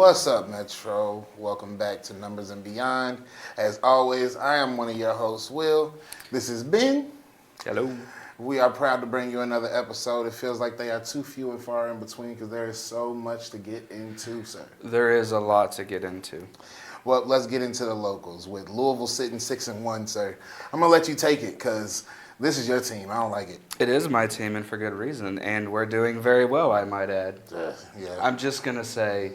What's up, Metro? Welcome back to Numbers and Beyond. As always, I am one of your hosts, Will. This is Ben. Hello. We are proud to bring you another episode. It feels like they are too few and far in between because there is so much to get into, sir. There is a lot to get into. Well, let's get into the locals. With Louisville sitting 6-1, sir, I'm going to let you take it because this is your team. I don't like it. It is my team, and for good reason. And we're doing very well, I might add. Yeah. I'm just going to say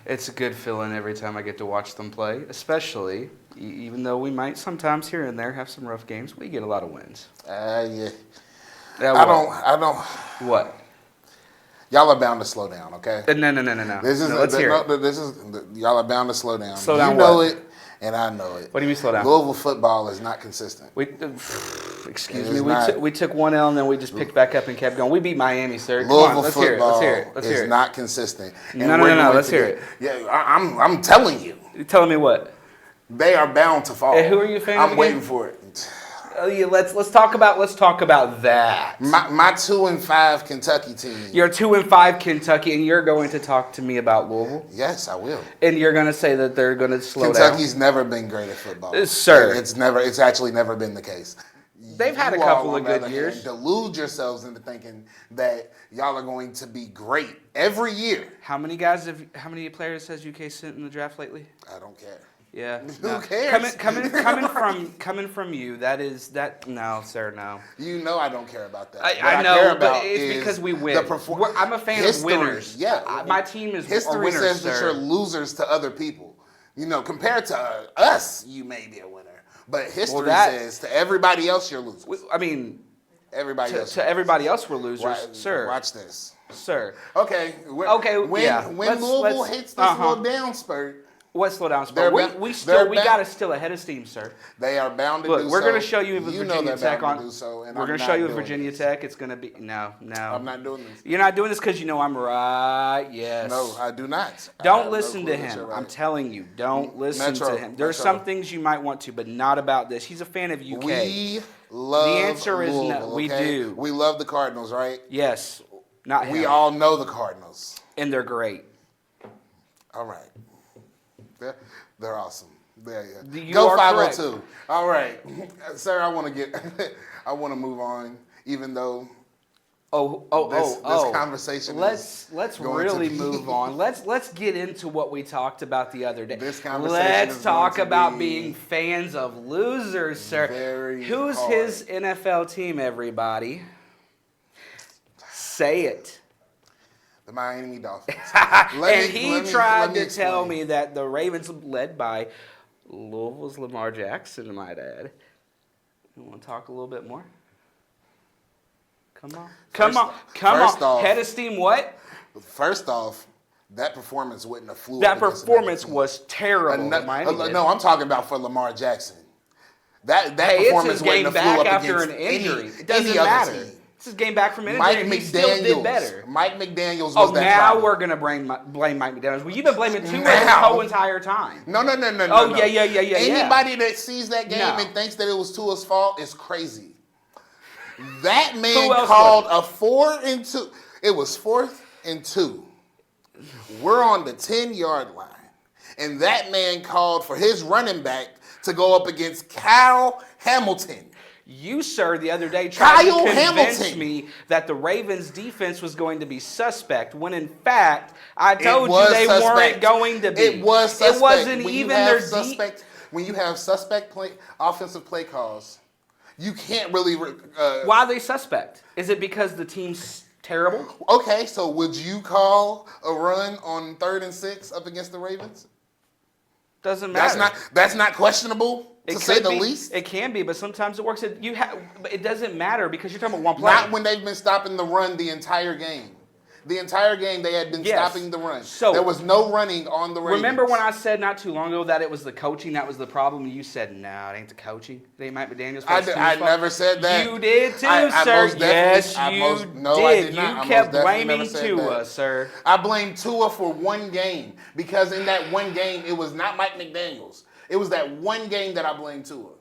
it's a good feeling every time I get to watch them play, especially, even though we might sometimes here and there have some rough games, we get a lot of wins. Yeah. I don't. What? Y'all are bound to slow down, okay? No. Let's hear it. Y'all are bound to slow down. Slow down You know what? it, and I know it. What do you mean slow down? Louisville football is not consistent. Excuse me. We took one L and then we just picked back up and kept going. We beat Miami, sir. Come Louisville on, let's football hear it. Let's hear is it. not consistent. No. Let's hear it. Yeah, I'm telling you. You telling me what? They are bound to fall. Hey, who are you fans I'm again? waiting for it. Oh, yeah, let's talk about that. My 2-5 Kentucky team. You're 2-5 Kentucky, and you're going to talk to me about Louisville, Yes, I will. and you're going to say that they're going to slow Kentucky's never been great at football, Sir. It's actually never been the case. They've had a You couple all, of on the good other years. hand, delude yourselves into thinking that y'all are going to be great every year. How many players has UK sent in the draft lately? I don't care. Yeah. Who cares? Coming from you, no, sir, no. You know I don't care about that. I know, care but about it's is because we win. the I'm a fan history, of winners. Yeah. My team is History winners, says sir. that you're losers to other people. You know, compared to us, you may be a winner. But history says to everybody else you're losers. I mean, everybody else. To everybody else we're losers, sir. Watch this. Sir. Okay. When Louisville hits this little down spurt, what slow down spurt? We got to still ahead of steam, sir. They are bound to do so. We're going to show you with You Virginia know they're Tech bound on. to do so, and We're going to show you with Virginia Tech. It's going to be no. I'm not doing this. You're not doing this because you know I'm right. Yes. No, I do not. Don't listen to him. Right. I'm telling you, don't listen to him. There's some things you might want to, but not about this. He's a fan of UK. We love the answer is Louisville, no. We okay? do. We love the Cardinals, right? Yes. Not him. We all know the Cardinals. And they're great. All right. They're awesome. There you You go. are 502. correct. All right, sir. I want to move on, even though. This conversation. Let's really move on. Let's get into what we talked about the other day. This conversation. Let's talk about being fans of losers, sir. Who's his NFL team? Everybody, say it. The Miami Dolphins. He tried to tell me that the Ravens, led by Louisville's Lamar Jackson, might add. You want to talk a little bit more? Come on. Head of steam, what? First off, that performance wouldn't have flew. That performance was terrible. No, I'm talking about for Lamar Jackson. That performance wouldn't have flew up after against an injury. It any doesn't other matter. team. This is game back from an Mike injury. McDaniels. He still did better. Mike McDaniels was Oh, that now problem. we're going to blame Mike McDaniels. Well, you've been blaming Tua the whole entire time. No. Oh, no. Yeah. Anybody that sees that game and thinks that it was Tua's fault is crazy. That man called a 4-2. It was 4th and 2. We're on the 10-yard line. And that man called for his running back to go up against Kyle Hamilton. You, sir, the other day tried to convince me that the Ravens' defense was going to be suspect, when in fact, I told you they weren't going to be. It was suspect. It wasn't even their defense. When you have suspect offensive play calls, you can't really. Why are they suspect? Is it because the team's terrible? Okay, so would you call a run on 3rd and 6 up against the Ravens? Doesn't matter. That's not questionable, to say the least. It can be, but sometimes it works. But it doesn't matter because you're talking about one play. Not when they've been stopping the run the entire game. The entire game they had been stopping the run. So there was no running on the Ravens. Remember when I said not too long ago that it was the coaching that was the problem? And you said, no, it ain't the coaching. It ain't Mike McDaniels. I never said that. You did too, sir. Yes, you did. I did not. You kept blaming Tua, sir. I blamed Tua for one game because in that one game it was not Mike McDaniels. It was that one game that I blamed Tua.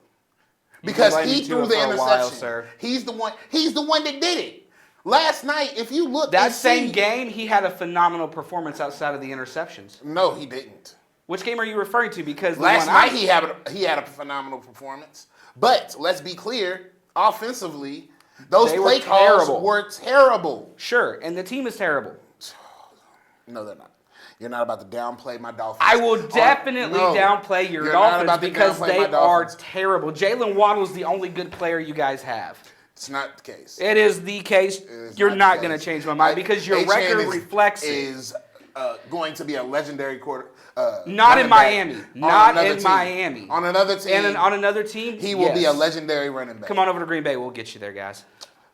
Because he threw the interception. He's the one that did it. Last night, if you look that same game, he had a phenomenal performance outside of the interceptions. No, he didn't. Which game are you referring to? Because last night he had a phenomenal performance. But let's be clear, offensively, those play calls were terrible. Sure, and the team is terrible. No, they're not. You're not about to downplay my Dolphins. I will definitely downplay your Dolphins because they are terrible. Jalen Waddle's the only good player you guys have. It's not the case. It is the case. You're not going to change my mind because your record reflects it. Is going to be a legendary quarter. Not in Miami. Not in Miami. On another team. And on another team, he will be a legendary running back. Come on over to Green Bay. We'll get you there, guys.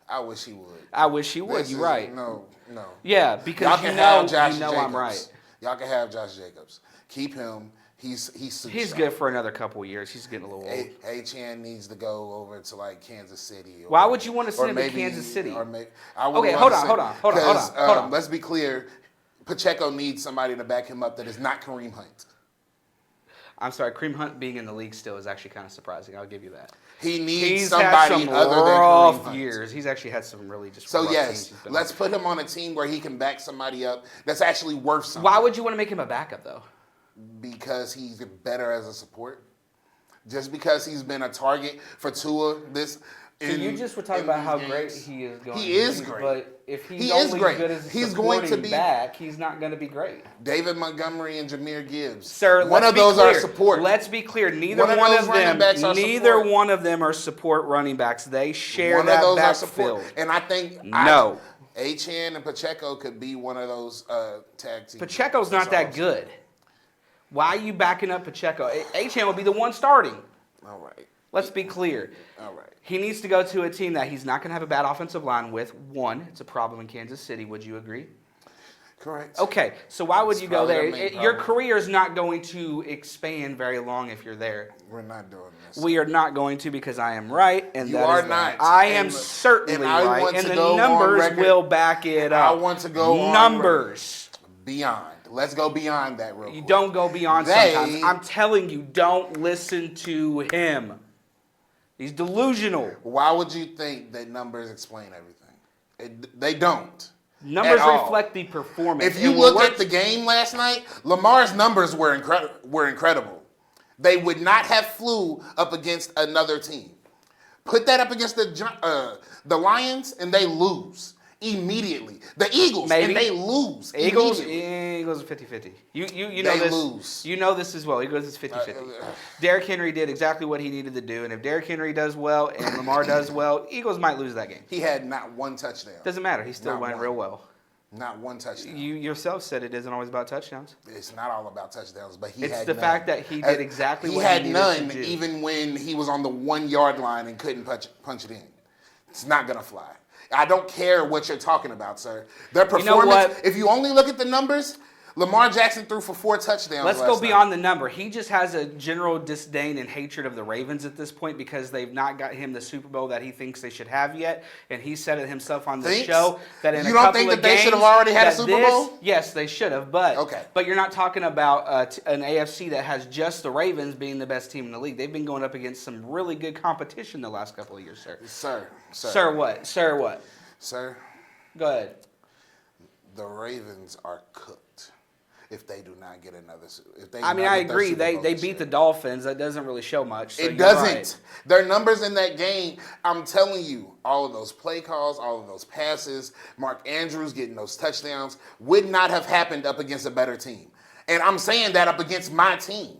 I wish he would. I wish he would. You're right. No. Yeah, because you know I'm right. Y'all can have Josh Jacobs. Keep him. He's good for another couple of years. He's getting a little old. Achane needs to go over to like Kansas City. Why would you want to send him to Kansas City? Okay, hold on. Let's be clear. Pacheco needs somebody to back him up that is not Kareem Hunt. I'm sorry, Kareem Hunt being in the league still is actually kind of surprising. I'll give you that. He needs somebody other than Kareem Hunt. Years. He's actually had some really just. So yes, let's put him on a team where he can back somebody up that's actually worth something. Why would you want to make him a backup though? Because he's better as a support. Just because he's been a target for Tua So you just were talking about how great he is going. He is great. But if he's only good as a supporting back, he's not going to be great. David Montgomery and Jahmyr Gibbs. Sir, one of those are support. Let's be clear. Neither one of them are support running backs. They share that backfield. And I think no. Achane and Pacheco could be one of those tag teams. Pacheco's not that good. Why are you backing up Pacheco? Achane will be the one starting. All right. Let's be clear. All right. He needs to go to a team that he's not going to have a bad offensive line with. One, it's a problem in Kansas City. Would you agree? Correct. Okay, so why would you go there? Your career is not going to expand very long if you're there. We're not doing this. We are not going to because I am right, and you are not. I am certainly right, and the numbers will back it up. I want to go numbers beyond. Let's go beyond that real quick. You don't go beyond sometimes. I'm telling you, don't listen to him. He's delusional. Why would you think that numbers explain everything? They don't. Numbers reflect the performance. If you look at the game last night, Lamar's numbers were incredible. They would not have flew up against another team. Put that up against the Lions, and they lose immediately. The Eagles, and they lose Eagles are 50-50. You know this. Lose. You know this as well. Eagles is 50-50. Derrick Henry did exactly what he needed to do, and if Derrick Henry does well and Lamar does well, Eagles might lose that game. He had not one touchdown. Doesn't matter. He still went real well. Not one touchdown. You yourself said it isn't always about touchdowns. It's not all about touchdowns, but he had It's the fact that he did exactly what he needed to do. He had none even when he was on the 1 yard line and couldn't punch it in. It's not going to fly. I don't care what you're talking about, sir. Their performance, if you only look at the numbers, Lamar Jackson threw for 4 touchdowns. Let's go beyond the number. He just has a general disdain and hatred of the Ravens at this point because they've not got him the Super Bowl that he thinks they should have yet. And he said it himself on the show that in a couple of games. You don't think that they should have already had a Super Bowl? Yes, they should have. But you're not talking about an AFC that has just the Ravens being the best team in the league. They've been going up against some really good competition the last couple of years, sir. Sir what? Sir. Go ahead. The Ravens are cooked if they do not get another. I agree. They beat the Dolphins. That doesn't really show much. So it doesn't. Right. Their numbers in that game, I'm telling you, all of those play calls, all of those passes, Mark Andrews getting those touchdowns would not have happened up against a better team. And I'm saying that up against my team.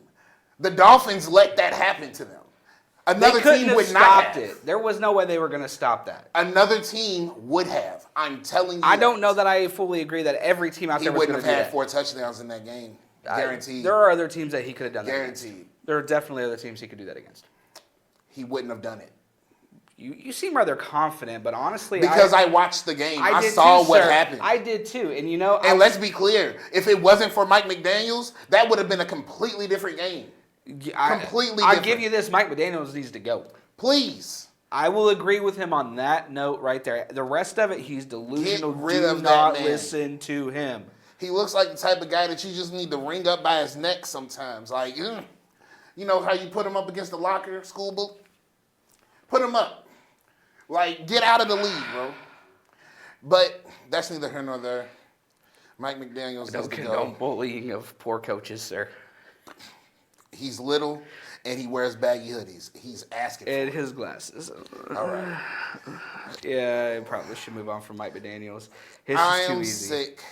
The Dolphins let that happen to them. Another team would not have. It. There was no way they were going to stop that. Another team would have. I'm telling you. I don't know that I fully agree that every team out there was going to do that. He wouldn't have had 4 touchdowns in that game. Guaranteed. There are other teams that he could have done that against. Guaranteed. There are definitely other teams he could do that against. He wouldn't have done it. You seem rather confident, but honestly, because I watched the game, I saw what happened. I did too, and And let's be clear: if it wasn't for Mike McDaniels, that would have been a completely different game. Completely different. I'll give you this: Mike McDaniels needs to go. Please. I will agree with him on that note right there. The rest of it, he's delusional. Get rid of not that man. Listen to him. He looks like the type of guy that you just need to ring up by his neck sometimes. Like, you know how you put him up against the locker, school book? Put him up. Like, get out of the league, bro. But that's neither here nor there. Mike McDaniels Don't condone bullying of poor coaches, sir. He's little, and he wears baggy hoodies. He's asking for And it. his glasses. All right. Yeah, I probably should move on from Mike McDaniels. His I is too am easy. sick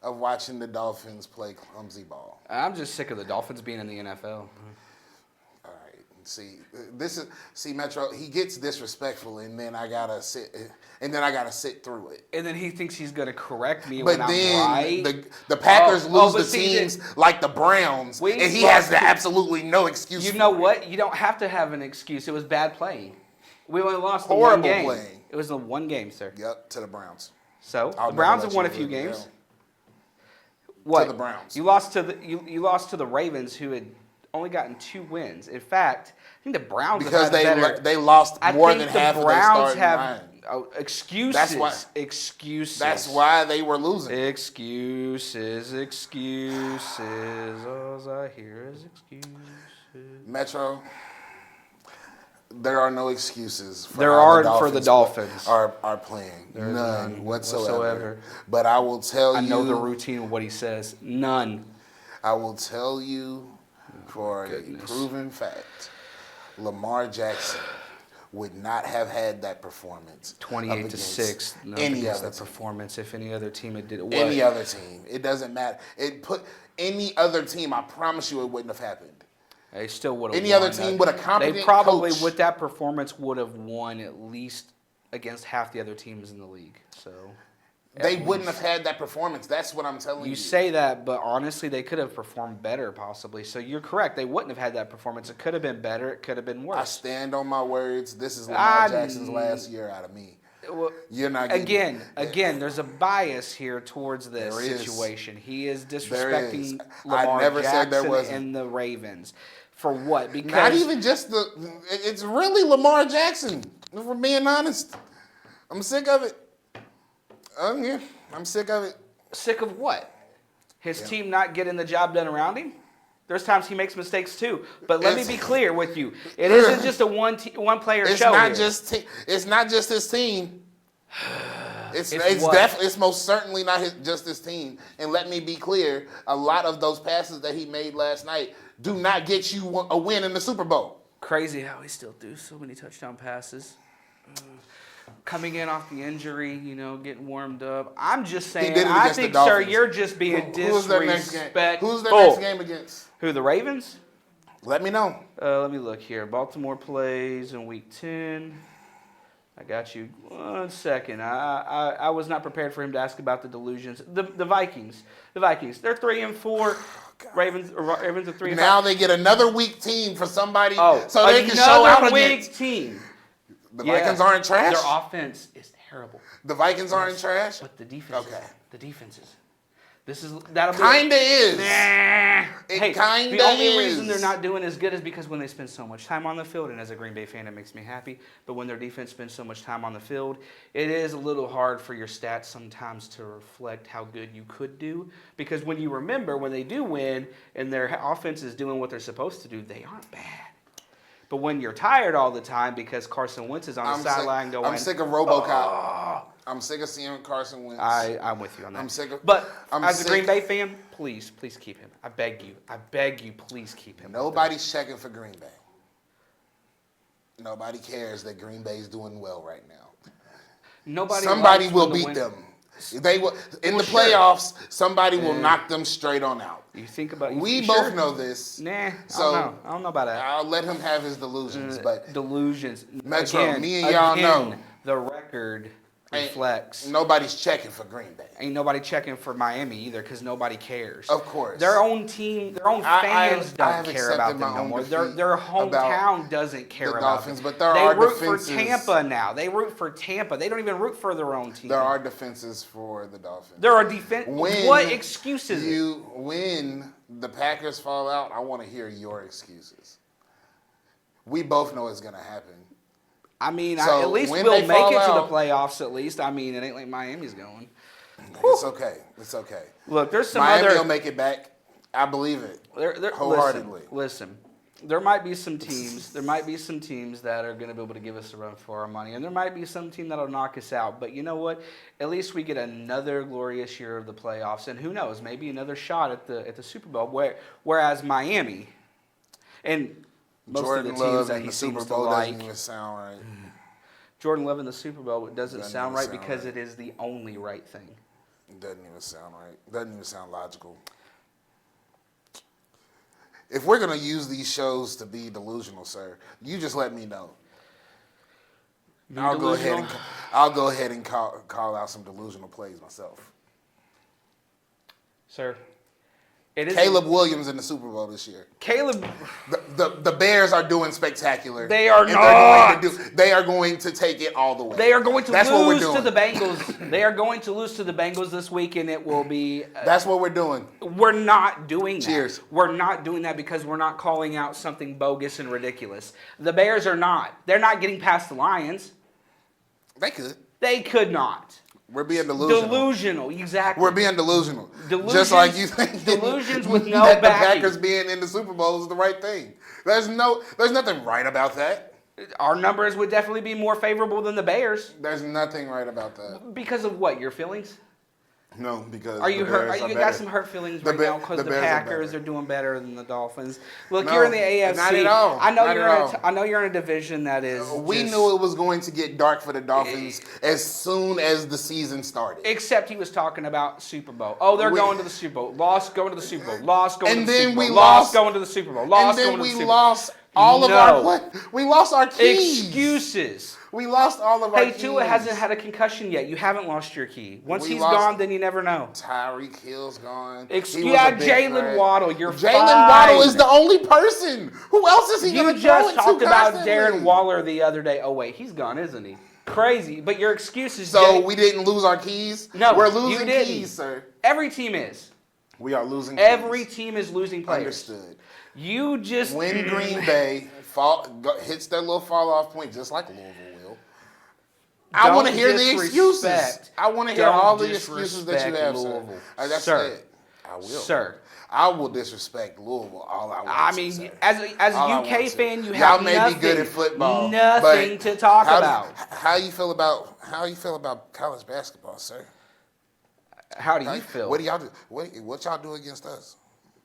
of watching the Dolphins play clumsy ball. I'm just sick of the Dolphins being in the NFL. All right. See, Metro, he gets disrespectful, and then I gotta sit through it. And then he thinks he's gonna correct me But when then I'm right. the Packers lose but the see, teams like the Browns, and he has absolutely no excuse. You for know it. what? You don't have to have an excuse. It was bad playing. We only lost the Horrible one game. playing. It was the one game, sir. Yep, to the Browns. So I'll the Browns never have won a let few you live games. down. What? To the Browns. You lost to the you lost to the Ravens, who had only gotten 2 wins. In fact, I think the Browns Because have had better. they lost more than half of their Browns starting have line. excuses. That's why- Excuses. That's why they were losing. Excuses. All I hear is excuses. Metro, there are no excuses. There aren't for the Dolphins. Are playing. There's none whatsoever. whatsoever. But I will tell you. I know the routine of what he says. None. I will tell you for Goodness. a proven fact, Lamar Jackson would not have had that performance. 28-6. No, any against other that team. performance. If any other team had did it, Any other team. It doesn't matter. Any other team, I promise you it wouldn't have happened. They still would have. Any other team with a competent They probably, coach. with that performance, would have won at least against half the other teams in the league. So They wouldn't have had that performance. That's what I'm telling you. you say that, but honestly, they could have performed better, possibly. So you're correct. They wouldn't have had that performance. It could have been better. It could have been I worse. stand on my words. This is Lamar Jackson's last year out of me. Well, You're not getting again, there's a bias here towards this There is. situation. He is There is. disrespecting I Lamar never said there Jackson wasn't. and the Ravens. For what? Because Not even just it's really Lamar Jackson, if we're being honest. I'm sick of it. Yeah, I'm sick of it. sick of what? His team not getting the job done around him? There's times he makes mistakes too. But let me be clear with you. It isn't just a one player It's show not here. it's not just his team. It's what? definitely it's most certainly not just his team. And let me be clear, a lot of those passes that he made last night do not get you a win in the Super Bowl. Crazy how he still do so many touchdown passes. Coming in off the injury, getting warmed up. I'm just saying, did it I against the think, sir, Dolphins. you're just being Who's their next game? disrespectful. Who's their next game against? Who, the Ravens? Let me know. Let me look here. Baltimore plays in Week 10. I got you. 1 second. I was not prepared for him to ask about the delusions. The Vikings. The Vikings. They're 3-4. Ravens are 3-5. Now they get another weak team for somebody Oh, so they can show out another against. weak team. The Vikings aren't trash. Their offense is terrible. The Vikings aren't trash. But the defense Okay. the defenses. That'll be Kinda is. Nah. It kinda the only is. reason they're not doing as good is because when they spend so much time on the field, and as a Green Bay fan, it makes me happy. But when their defense spends so much time on the field, it is a little hard for your stats sometimes to reflect how good you could do. Because when you remember when they do win and their offense is doing what they're supposed to do, they aren't bad. But when you're tired all the time because Carson Wentz is on the sideline going, I'm sick of RoboCop. I'm sick of seeing Carson Wentz. I'm with you on that. I'm sick of. But I'm as a Green sick- Bay fan, please keep him. I beg you, please keep him. Nobody's checking for Green Bay. Nobody cares that Green Bay's doing well right now. Somebody will beat them. They will in the playoffs. Somebody will knock them straight on out. You think about We both know this. Nah, So I don't know about that. I'll let him have his delusions, but Delusions. Metro, me and y'all know. The record reflects. Nobody's checking for Green Bay. Ain't nobody checking for Miami either because nobody cares. Of course. Their own team, their own fans don't care about them no more. Their hometown doesn't care the about Dolphins, them. but there are They root for defenses. Tampa now. They root for Tampa. They don't even root for their own team. There are defenses for the Dolphins. There are defense. When What excuses? When the Packers fall out, I want to hear your excuses. We both know it's going to happen. I mean, So, at least when we'll they make fall it to the out- playoffs. At least, I mean, it ain't like Miami's going. It's okay. It's okay. Look, there's some Miami other. will make it back. I believe it. They're, wholeheartedly. Listen, there might be some teams. There might be some teams that are going to be able to give us a run for our money, and there might be some team that'll knock us out. But you know what? At least we get another glorious year of the playoffs, and who knows? Maybe another shot at the Super Bowl. Whereas Miami, and most Jordan of the teams Love that in he the seems Super to Bowl like. doesn't even sound right. Jordan Love in the Super Bowl doesn't Doesn't sound even right sound because right. it is the only right thing. Doesn't even sound right. Doesn't even sound logical. If we're going to use these shows to be delusional, sir, you just let me know. I'll go ahead and call out some delusional plays myself. Sir, it is Caleb Williams in the Super Bowl this year. Caleb. The Bears are doing spectacular. They are and not. They are going to take it all the way. They are going to That's what we're lose doing. to the Bengals. They are going to lose to the Bengals this week, and it will be. That's what we're doing. We're not doing that. Cheers. We're not doing that because we're not calling out something bogus and ridiculous. The Bears are not. They're not getting past the Lions. They could. They could not. We're being delusional. Delusional, exactly. We're being delusional. Delusions, Just like you think delusions with no that the backing. Packers being in the Super Bowl is the right thing. There's nothing right about that. Our numbers would definitely be more favorable than the Bears. There's nothing right about that. Because of what? Your feelings? No, because Are you the hurt? Bears Are you are got better. some hurt feelings The right now because the Bears are Packers better. are doing better than the Dolphins? Look, No, you're in the AFC. not at all. I know Not you're. at all. I know you're in a division that is. We knew it was going to get dark for the Dolphins as soon as the season started. Except he was talking about Super Bowl. Oh, they're going to the Super Bowl. Lost going to the Super Bowl. Lost going to the Super Bowl. Lost going to the Super Bowl. Lost going to the Super Bowl. And then we lost all of our we lost our keys. Excuses. We lost all of our keys. Hey, Tua hasn't had a concussion yet. You haven't lost your key. Once he's lost- gone, then you never know. Tyreek Hill's gone. You got Jalen Waddle. You're Jalen fine. Waddle is the only person. Who else is he going You to throw it just to talked about constantly? Darren Waller the other day. Oh, wait. He's gone, isn't he? Crazy. But your excuse is... So we didn't lose our keys? No, we're you losing didn't. keys, sir. Every team is. We are losing keys. Every team is losing players. Understood. You just... When Green Bay hits their little fall-off point, just like Louisville will, I want to hear the excuses. I want to hear all the excuses that you have, sir. That's it. I will. Sir. I will disrespect Louisville all I want I to, mean, sir. as a All I UK want to. fan, you Y'all have may nothing, be good at football, nothing but to talk how about. How you feel about college basketball, sir? How do you feel? What do y'all do? What y'all do against us?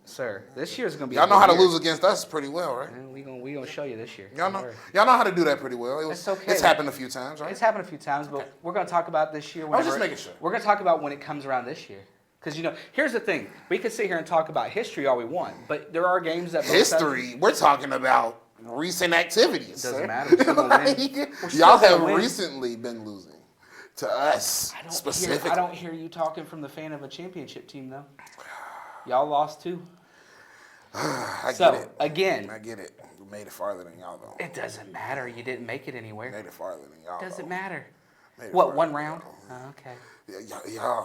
Sir, this year's going to be Y'all know how to lose against us pretty well, right? We gonna show you this year. Y'all know how to do that pretty well. It's okay. It's happened a few times, right? It's happened a few times, but we're going to talk about this year. I was just making sure. We're going to talk about when it comes around this year. Because, here's the thing. We could sit here and talk about history all we want, but there are games that... History? We're talking about recent activities, Doesn't sir. matter. We're still gonna win. Y'all have recently been losing to us specifically. I don't hear you talking from the fan of a championship team, though. Y'all lost, too. I get it. Again... I get it. We made it farther than y'all, though. It doesn't matter. You didn't make it anywhere. Made it farther than y'all. Doesn't matter. What, one round? Oh, okay.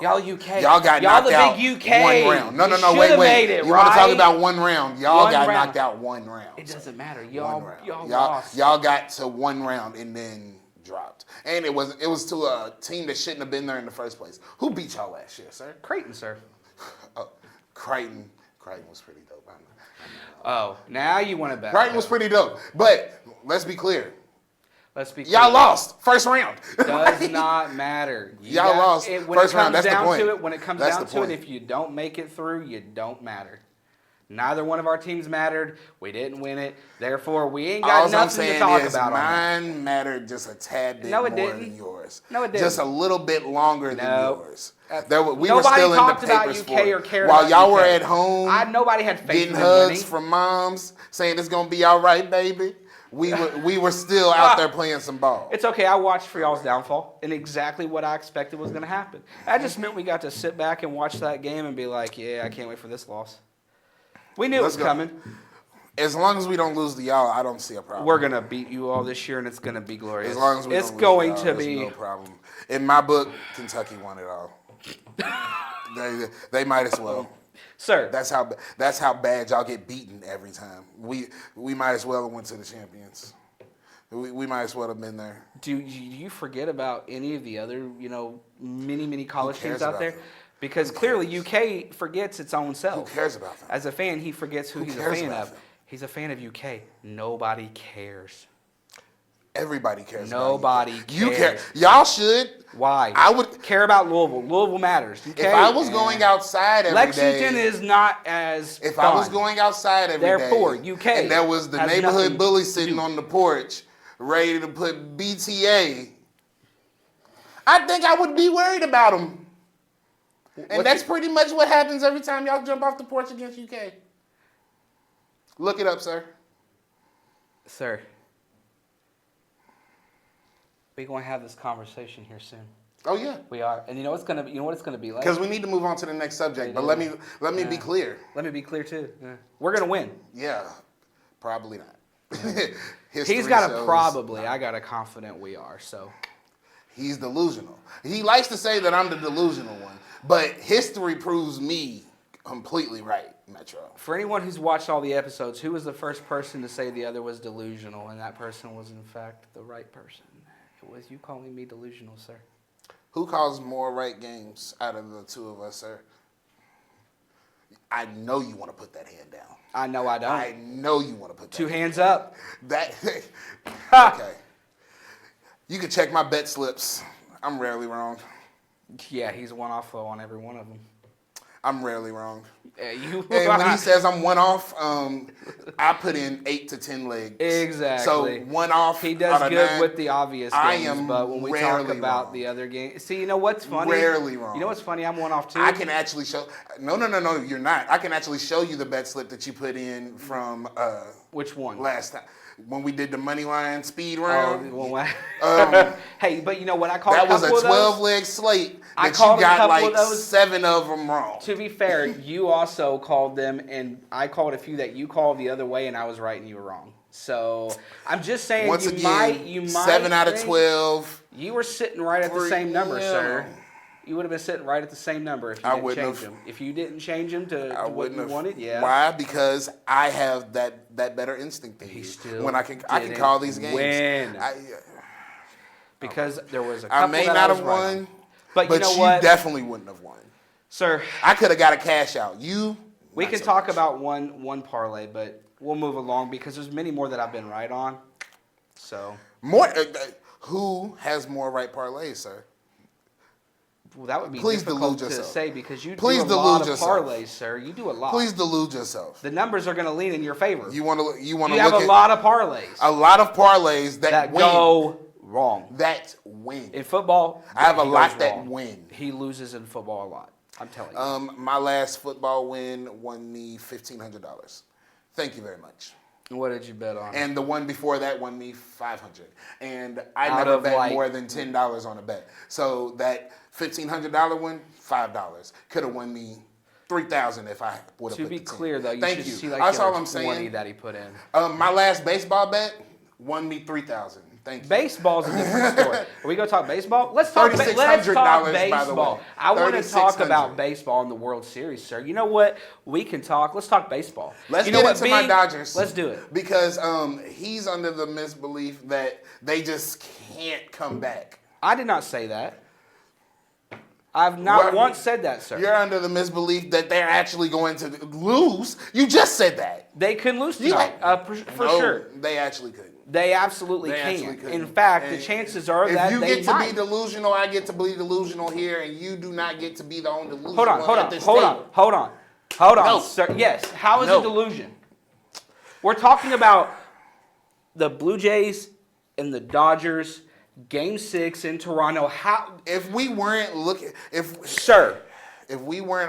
Y'all UK. Y'all got y'all knocked the out big UK. one round. No, Wait. Made it, you want to talk about one round? Y'all One got round. knocked out one round. It doesn't matter. Y'all lost. Y'all got to one round and then dropped. And it was to a team that shouldn't have been there in the first place. Who beat y'all last year, sir? Creighton, sir. Creighton was pretty dope. I know. Oh, now you want to bet. Creighton was pretty dope. But let's be clear. Y'all lost first round. Does not matter. Y'all lost first round. That's the point. When it comes down to it, if you don't make it through, you don't matter. Neither one of our teams mattered. We didn't win it. Therefore, we ain't got nothing to talk about. Mine mattered just a tad bit more than yours. No, it didn't. Just a little bit longer than yours. We Nobody were still talked in the about papers UK for it. or cared While about y'all UK. were at home, nobody had faith getting in hugs winning. from moms, saying it's gonna be all right, baby. We were still out there playing some ball. It's okay. I watched for y'all's downfall, and exactly what I expected was going to happen. That just meant we got to sit back and watch that game and be like, yeah, I can't wait for this loss. We knew it was coming. As long as we don't lose to y'all, I don't see a problem. We're going to beat you all this year, and it's going to be glorious. As long as we it's don't going lose to be be no problem. In my book, Kentucky won it all. They might as well. Sir, that's how bad y'all get beaten every time. We might as well have went to the champions. We might as well have been there. Do you forget about any of the other many college teams out there? Them? Because clearly UK forgets its own self. Who cares about them? As a fan, he forgets who he's a fan of. He's a fan of UK. Nobody cares. Everybody cares. Nobody about cares. You care. Y'all should. Why? I would care about Louisville. Louisville matters. UK, if I was going outside every Lexington day, is not as If fun. I was going outside every Therefore, day, UK and there was the neighborhood bully sitting do. on the porch, ready to put BTA, I think I would be worried about him. And that's pretty much what happens every time y'all jump off the porch against UK. Look it up, sir. Sir. We're going to have this conversation here soon. Oh yeah, we are, and you know what it's gonna be like. Because we need to move on to the next subject. But let me be clear. Let me be clear too. Yeah. We're gonna win. Yeah, probably not. He's got a probably. I got a confident we are. So he's delusional. He likes to say that I'm the delusional one, but history proves me completely right. Metro. For anyone who's watched all the episodes, who was the first person to say the other was delusional, and that person was in fact the right person? It was you calling me delusional, sir. Who calls more right games out of the two of us, sir? I know you want to put that hand down. I know I don't. I know you want to put that two hands up. That okay. You can check my bet slips. I'm rarely wrong. Yeah, he's one off on every one of them. I'm rarely wrong. And when he says I'm one off, I put in 8 to 10 legs. Exactly. So one off. He does good 9, with the obvious games, but when we talk about the other games, see, you know what's funny? Rarely wrong. You know what's funny? I'm one off too. I can actually show. No, you're not. I can actually show you the bet slip that you put in from. Which one? Last time. When we did the money line speed round. Hey, but you know what? I called that was a 12 leg slate. I that called you got a couple like of those. 7 of them wrong. To be fair, you also called them, and I called a few that you called the other way, and I was right and you were wrong. So I'm just saying, Once you again, might 7 out of 12. You were sitting right at the same number, sir. You would have been sitting right at the same number if you didn't change them. If you didn't change them to what you wanted, yeah. Why? Because I have that better instinct than you. When I can call these games. Win. Because there was a couple I may not have won, but you know what? You definitely wouldn't have won. Sir. I could have got a cash out. We can talk about one parlay, but we'll move along because there's many more that I've been right on. So. Who has more right parlays, sir? Well, that would be difficult to say because you do a lot of parlays, sir. You do a lot. Please delude yourself. The numbers are going to lean in your favor. You have a lot of parlays. A lot of parlays that go wrong. That win. In football, I have a lot that win. He loses in football a lot. I'm telling you. My last football win won me $1,500. Thank you very much. What did you bet on? And the one before that won me $500. And I never bet more than $10 on a bet. So that $1,500 one, $5 could have won me $3,000 if I would have. To be clear, though, you should see like that's all I'm 20 saying. That he put in. My last baseball bet won me $3,000. Thank you. Baseball's a different story. Are we going to talk baseball? Let's talk baseball. I want to talk about baseball in the World Series, sir. You know what? We can talk. Let's talk baseball. Let's get into my Dodgers. Let's do it. Because he's under the misbelief that they just can't come back. I did not say that. I've not once said that, sir. You're under the misbelief that they're actually going to lose. You just said that. They can lose tonight, for sure. They actually could. They absolutely can. In fact, the chances are that they might. If you get to be delusional, I get to be delusional here, and you do not get to be the only delusional. Hold on, sir. Yes. How is it delusion? We're talking about the Blue Jays and the Dodgers. Game 6 in Toronto. If we weren't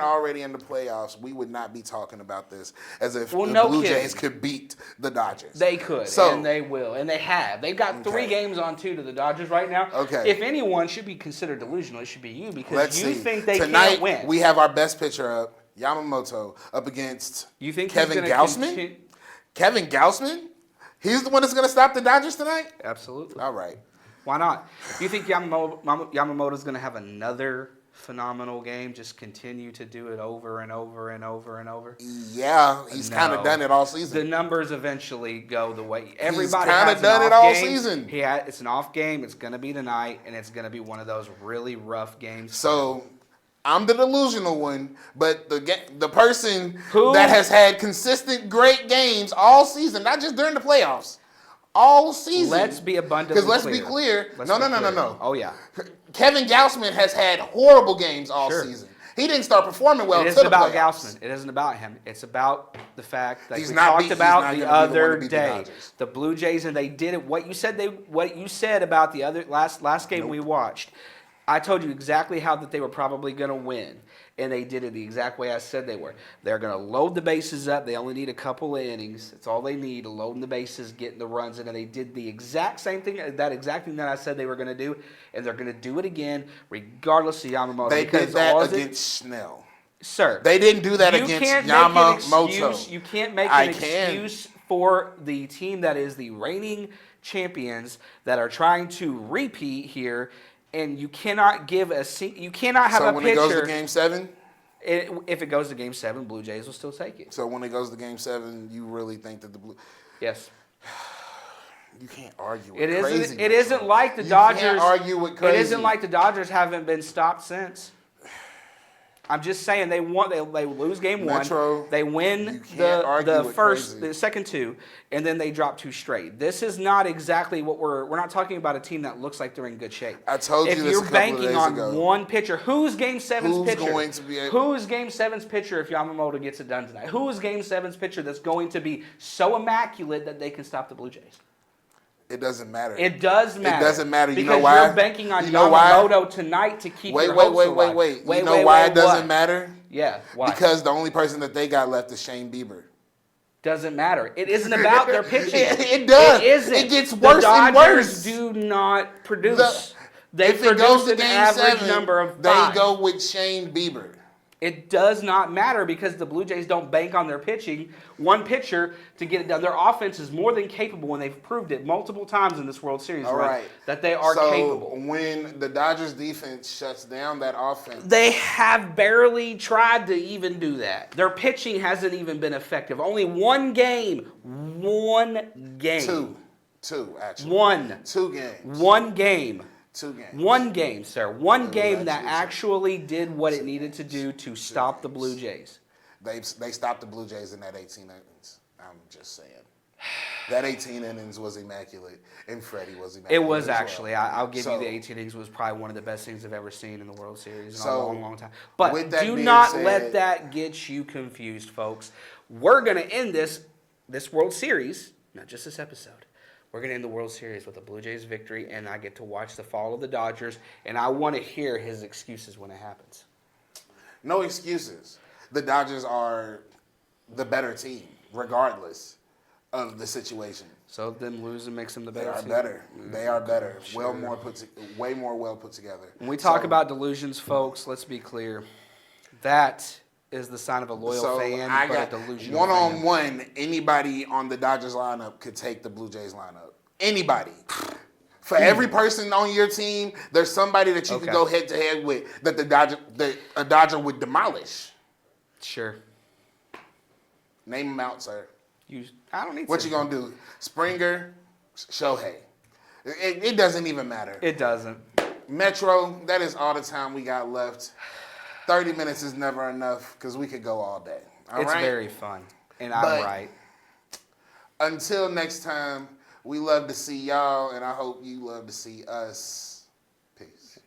already in the playoffs, we would not be talking about this as if the Blue Jays could beat the Dodgers. They could, and they will, and they have. They've got 3 games on 2 to the Dodgers right now. Okay. If anyone should be considered delusional, it should be you because think they Tonight, can't win. We have our best pitcher up, Yamamoto, up against Kevin Gausman. Kevin Gausman? He's the one that's going to stop the Dodgers tonight? Absolutely. All right. Why not? Do you think Yamamoto's going to have another phenomenal game? Just continue to do it over and over and over and over? Yeah, he's kind of done it all season. The numbers eventually go the way he's kind of done it all season. It's an off game. It's going to be tonight, and it's going to be one of those really rough games. So I'm the delusional one, but the person that has had consistent great games all season, not just during the playoffs, all season. Let's be abundantly clear. Because let's be clear. No. Oh, yeah. Kevin Gausman has had horrible games all season. He didn't start performing well until the playoffs. It isn't about Gausman. It isn't about him. It's about the fact that we talked about the other day. The Blue Jays, and they did it. What you said about the other last game we watched. I told you exactly how that they were probably going to win, and they did it the exact way I said they were. They're going to load the bases up. They only need a couple of innings. That's all they need, loading the bases, getting the runs in, and they did the exact same thing, that exact thing that I said they were going to do, and they're going to do it again regardless of Yamamoto. They did that against Snell. Sir. They didn't do that against Yamamoto. You can't make an excuse for the team that is the reigning champions that are trying to repeat here. And you cannot have a pitcher. So when it goes to Game 7? If it goes to Game 7, Blue Jays will still take it. So when it goes to Game 7, you really think that the Blue... Yes. You can't argue with crazy. It isn't like the Dodgers... You can't argue with crazy. It isn't like the Dodgers haven't been stopped since. I'm just saying they lose game one. They win the second two, and then they drop 2 straight. This is not exactly what we're not talking about a team that looks like they're in good shape. I told you this a couple of days ago. If you're banking on one pitcher, who's Game 7's pitcher? Going to be who's Game 7's pitcher if Yamamoto gets it done tonight? Who is Game 7's pitcher that's going to be so immaculate that they can stop the Blue Jays? It doesn't matter. It does matter. It doesn't matter. You know why? Because you're banking on Yamamoto tonight to keep your hopes alive. Wait. You know why it doesn't matter? Yeah, why? Because the only person that they got left is Shane Bieber. Doesn't matter. It isn't about their pitching. It does. It isn't. It gets worse and worse. The Dodgers do not produce. They produce an average number of 5. They go with Shane Bieber. It does not matter because the Blue Jays don't bank on their pitching, one pitcher, to get it done. Their offense is more than capable, and they've proved it multiple times in this World Series, right? That they are capable. So when the Dodgers defense shuts down that offense... They have barely tried to even do that. Their pitching hasn't even been effective. Only one game. Two, actually. 2 games. 1 game. 2 games. 1 game, sir. 1 game that actually did what it needed to do to stop the Blue Jays. They stopped the Blue Jays in that 18 innings. I'm just saying. That 18 innings was immaculate, and Freddie was immaculate. It was actually. I'll give you the 18 innings was probably one of the best things I've ever seen in the World Series in a long, long time. But do not let that get you confused, folks. We're going to end this World Series, not just this episode. We're going to end the World Series with a Blue Jays victory, and I get to watch the fall of the Dodgers, and I want to hear his excuses when it happens. No excuses. The Dodgers are the better team, regardless of the situation. So them losing makes them the better team? They are better. Sure. Way more well put together. When we talk about delusions, folks, let's be clear. That is the sign of a loyal fan, but a delusional one-on-one, anybody on the Dodgers lineup could take the Blue Jays lineup. Anybody. For every person on your team, there's somebody that you can go head-to-head with that a Dodger would demolish. Sure. Name them out, sir. I don't need What you going to do? Springer, Shohei. It doesn't even matter. It doesn't. Metro, that is all the time we got left. 30 minutes is never enough because we could go all day. It's very fun, and I'm right. Until next time, we love to see y'all, and I hope you love to see us. Peace.